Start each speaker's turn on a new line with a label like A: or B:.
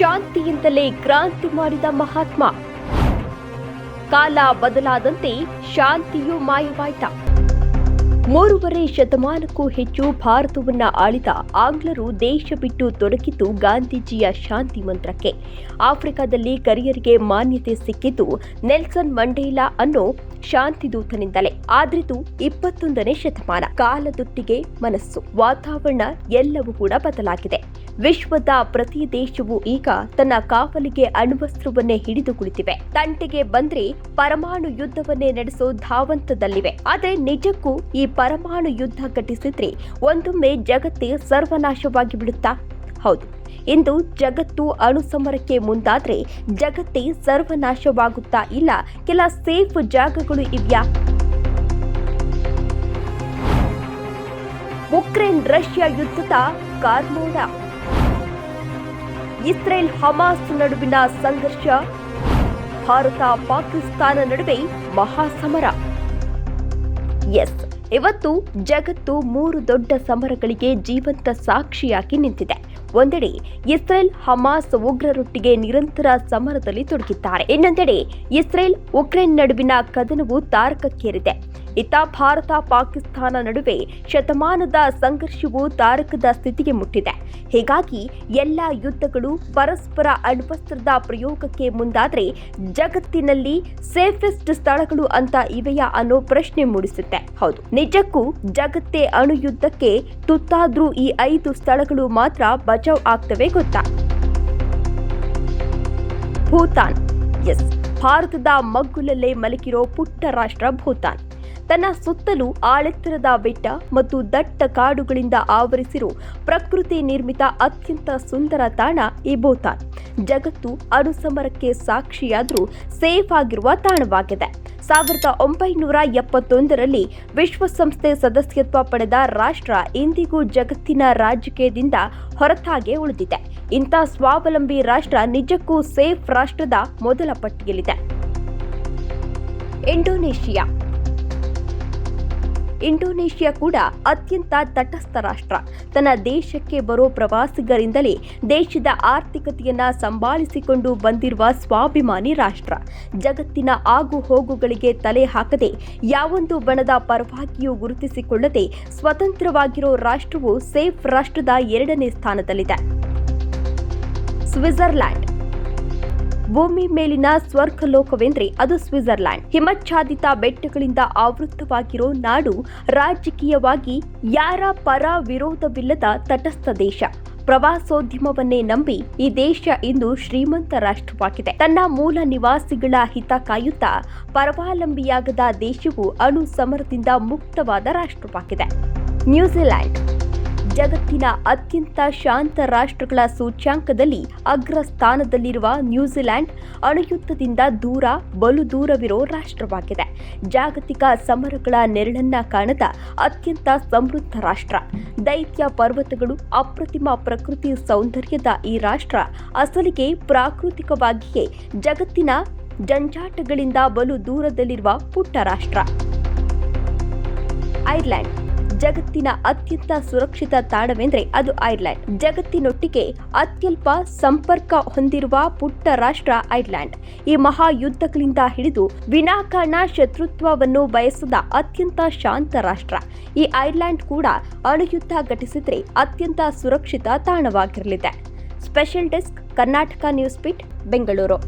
A: ಶಾಂತಿಯಿಂದಲೇ ಕ್ರಾಂತಿ ಮಾಡಿದ ಮಹಾತ್ಮ. ಕಾಲ ಬದಲಾದಂತೆ ಶಾಂತಿಯೂ ಮಾಯವಾಯಿತ. 3.5 ಶತಮಾನಕ್ಕೂ ಹೆಚ್ಚು ಭಾರತವನ್ನ ಆಳಿದ ಆಂಗ್ಲರು ದೇಶ ಬಿಟ್ಟು ತೊಡಗಿದ್ದು ಗಾಂಧೀಜಿಯ ಶಾಂತಿ ಮಂತ್ರಕ್ಕೆ. ಆಫ್ರಿಕಾದಲ್ಲಿ ಕರಿಯರಿಗೆ ಮಾನ್ಯತೆ ಸಿಕ್ಕಿದ್ದು ನೆಲ್ಸನ್ ಮಂಡೇಲಾ ಅನ್ನೋ ಶಾಂತಿದೂತನಿಂದಲೇ. ಆದ್ರಿದು 21ನೇ ಶತಮಾನ. ಕಾಲದೊಟ್ಟಿಗೆ ಮನಸ್ಸು, ವಾತಾವರಣ ಎಲ್ಲವೂ ಕೂಡ ಬದಲಾಗಿದೆ. ವಿಶ್ವದ ಪ್ರತಿ ದೇಶವೂ ಈಗ ತನ್ನ ಕಾವಲಿಗೆ ಅಣ್ವಸ್ತ್ರವನ್ನೇ ಹಿಡಿದು ಕುಳಿತಿವೆ. ತಂಟೆಗೆ ಬಂದ್ರೆ ಪರಮಾಣು ಯುದ್ಧವನ್ನೇ ನಡೆಸೋ ಧಾವಂತದಲ್ಲಿವೆ. ಆದ್ರೆ ನಿಜಕ್ಕೂ ಈ ಪರಮಾಣು ಯುದ್ಧ ಘಟಿಸಿದ್ರೆ ಒಂದೊಮ್ಮೆ ಜಗತ್ತೇ ಸರ್ವನಾಶವಾಗಿ ಬಿಡುತ್ತಾ? ಹೌದು, ಇಂದು ಜಗತ್ತು ಅಣುಸಮರಕ್ಕೆ ಮುಂದಾದ್ರೆ ಜಗತ್ತೇ ಸರ್ವನಾಶವಾಗುತ್ತಾ? ಇಲ್ಲ, ಕೆಲ ಸೇಫ್ ಜಾಗಗಳು ಇವ್ಯಾ? ಉಕ್ರೇನ್ ರಷ್ಯಾ ಯುದ್ಧದ ಕಾರ್ಮೋಡ, ಇಸ್ರೇಲ್ ಹಮಾಸ್ ನಡುವಿನ ಸಂಘರ್ಷ, ಭಾರತ ಪಾಕಿಸ್ತಾನ ನಡುವೆ ಮಹಾಸಮರ. ಎಸ್, ಇವತ್ತು ಜಗತ್ತು 3 ದೊಡ್ಡ ಸಮರಗಳಿಗೆ ಜೀವಂತ ಸಾಕ್ಷಿಯಾಗಿ ನಿಂತಿದೆ. ಒಂದೆಡೆ ಇಸ್ರೇಲ್ ಹಮಾಸ್ ಉಗ್ರರೊಟ್ಟಿಗೆ ನಿರಂತರ ಸಮರದಲ್ಲಿ ತೊಡಗಿದ್ದಾರೆ. ಇನ್ನೊಂದೆಡೆ ಇಸ್ರೇಲ್ ಉಕ್ರೇನ್ ನಡುವಿನ ಕದನವು ತಾರಕಕ್ಕೇರಿದೆ. ಇತ್ತ ಭಾರತ ಪಾಕಿಸ್ತಾನ ನಡುವೆ ಶತಮಾನದ ಸಂಘರ್ಷವು ತಾರಕದ ಸ್ಥಿತಿಗೆ ಮುಟ್ಟಿದೆ. ಹೀಗಾಗಿ ಎಲ್ಲ ಯುದ್ಧಗಳು ಪರಸ್ಪರ ಅಣ್ವಸ್ತ್ರದ ಪ್ರಯೋಗಕ್ಕೆ ಮುಂದಾದ್ರೆ ಜಗತ್ತಿನಲ್ಲಿ ಸೇಫೆಸ್ಟ್ ಸ್ಥಳಗಳು ಅಂತ ಇವೆಯಾ ಅನ್ನೋ ಪ್ರಶ್ನೆ ಮೂಡಿಸುತ್ತೆ. ಹೌದು, ನಿಜಕ್ಕೂ ಜಗತ್ತೇ ಅಣು ಯುದ್ಧಕ್ಕೆ ತುತ್ತಾದ್ರೂ ಈ 5 ಸ್ಥಳಗಳು ಮಾತ್ರ ಬಚಾವ್ ಆಗ್ತವೆ ಗೊತ್ತಾ? ಭೂತಾನ್. ಎಸ್, ಭಾರತದ ಮಗ್ಗುಲಲ್ಲೇ ಮಲಗಿರೋ ಪುಟ್ಟ ರಾಷ್ಟ್ರ ಭೂತಾನ್. ತನ್ನ ಸುತ್ತಲೂ ಆಳೆತ್ತರದ ಬೆಟ್ಟ ಮತ್ತು ದಟ್ಟ ಕಾಡುಗಳಿಂದ ಆವರಿಸಿರೋ ಪ್ರಕೃತಿ ನಿರ್ಮಿತ ಅತ್ಯಂತ ಸುಂದರ ತಾಣ ಈ ಭೂತಾನ್. ಜಗತ್ತು ಅಣುಸಮರಕ್ಕೆ ಸಾಕ್ಷಿಯಾದ್ರೂ ಸೇಫ್ ಆಗಿರುವ ತಾಣವಾಗಿದೆ. 1971ರಲ್ಲಿ ವಿಶ್ವಸಂಸ್ಥೆ ಸದಸ್ಯತ್ವ ಪಡೆದ ರಾಷ್ಟ್ರ ಇಂದಿಗೂ ಜಗತ್ತಿನ ರಾಜಕೀಯದಿಂದ ಹೊರತಾಗೆ ಉಳಿದಿದೆ. ಇಂಥ ಸ್ವಾವಲಂಬಿ ರಾಷ್ಟ್ರ ನಿಜಕ್ಕೂ ಸೇಫ್ ರಾಷ್ಟ್ರದ ಮೊದಲ ಪಟ್ಟಿಯಲ್ಲಿದೆ. ಇಂಡೋನೇಷಿಯಾ ಕೂಡ ಅತ್ಯಂತ ತಟಸ್ಥ ರಾಷ್ಟ್ರ. ತನ್ನ ದೇಶಕ್ಕೆ ಬರೋ ಪ್ರವಾಸಿಗರಿಂದಲೇ ದೇಶದ ಆರ್ಥಿಕತೆಯನ್ನ ಸಂಭಾಳಿಸಿಕೊಂಡು ಬಂದಿರುವ ಸ್ವಾಭಿಮಾನಿ ರಾಷ್ಟ್ರ. ಜಗತ್ತಿನ ಆಗು ಹೋಗುಗಳಿಗೆ ತಲೆ ಹಾಕದೆ ಯಾವೊಂದು ಬಣದ ಪರವಾಗಿಯೂ ಗುರುತಿಸಿಕೊಳ್ಳದೆ ಸ್ವತಂತ್ರವಾಗಿರೋ ರಾಷ್ಟ್ರವು ಸೇಫ್ ರಾಷ್ಟ್ರದ 2ನೇ ಸ್ಥಾನದಲ್ಲಿದೆ. ಸ್ವಿಟ್ಜರ್ಲ್ಯಾಂಡ್. ಭೂಮಿ ಮೇಲಿನ ಸ್ವರ್ಗಲೋಕವೆಂದ್ರೆ ಅದು ಸ್ವಿಟ್ಜರ್ಲ್ಯಾಂಡ್. ಹಿಮಚ್ಛಾದಿತ ಬೆಟ್ಟಗಳಿಂದ ಆವೃತವಾಗಿರೋ ನಾಡು. ರಾಜಕೀಯವಾಗಿ ಯಾರ ಪರ ವಿರೋಧವಿಲ್ಲದ ತಟಸ್ಥ ದೇಶ. ಪ್ರವಾಸೋದ್ಯಮವನ್ನೇ ನಂಬಿ ಈ ದೇಶ ಇಂದು ಶ್ರೀಮಂತ ರಾಷ್ಟ್ರವಾಗಿದೆ. ತನ್ನ ಮೂಲ ನಿವಾಸಿಗಳ ಹಿತ ಕಾಯುತ್ತಾ ಪರಾವಲಂಬಿಯಾಗದ ದೇಶವು ಅಣು ಸಮರದಿಂದ ಮುಕ್ತವಾದ ರಾಷ್ಟ್ರವಾಗಿದೆ. ನ್ಯೂಜಿಲೆಂಡ್. ಜಗತ್ತಿನ ಅತ್ಯಂತ ಶಾಂತ ರಾಷ್ಟ್ರಗಳ ಸೂಚ್ಯಾಂಕದಲ್ಲಿ ಅಗ್ರ ಸ್ಥಾನದಲ್ಲಿರುವ ನ್ಯೂಜಿಲೆಂಡ್ ಅಣುಯುದ್ಧದಿಂದ ಬಲು ದೂರವಿರೋ ರಾಷ್ಟ್ರವಾಗಿದೆ. ಜಾಗತಿಕ ಸಮರಗಳ ನೆರಳನ್ನ ಕಾಣದ ಅತ್ಯಂತ ಸಮೃದ್ಧ ರಾಷ್ಟ್ರ. ದೈತ್ಯ ಪರ್ವತಗಳು, ಅಪ್ರತಿಮ ಪ್ರಕೃತಿ ಸೌಂದರ್ಯದ ಈ ರಾಷ್ಟ್ರ ಅಸಲಿಗೆ ಪ್ರಾಕೃತಿಕವಾಗಿಯೇ ಜಗತ್ತಿನ ಜಂಜಾಟಗಳಿಂದ ಬಲು ದೂರದಲ್ಲಿರುವ ಪುಟ್ಟ ರಾಷ್ಟ್ರ. ಐರ್ಲೆಂಡ್. ಜಗತ್ತಿನ ಅತ್ಯಂತ ಸುರಕ್ಷಿತ ತಾಣವೆಂದರೆ ಅದು ಐರ್ಲೆಂಡ್. ಜಗತ್ತಿನೊಟ್ಟಿಗೆ ಅತ್ಯಲ್ಪ ಸಂಪರ್ಕ ಹೊಂದಿರುವ ಪುಟ್ಟ ರಾಷ್ಟ್ರ ಐರ್ಲೆಂಡ್. ಈ ಮಹಾಯುದ್ಧಗಳಿಂದ ಹಿಡಿದು ವಿನಾಕಾರಣ ಶತ್ರುತ್ವವನ್ನು ಬಯಸದ ಅತ್ಯಂತ ಶಾಂತ ರಾಷ್ಟ್ರ. ಈ ಐರ್ಲೆಂಡ್ ಕೂಡ ಅಣುಯುದ್ಧ ಘಟಿಸಿದ್ರೆ ಅತ್ಯಂತ ಸುರಕ್ಷಿತ ತಾಣವಾಗಿರಲಿದೆ. Special desk, Karnataka news beat, Bengaluru.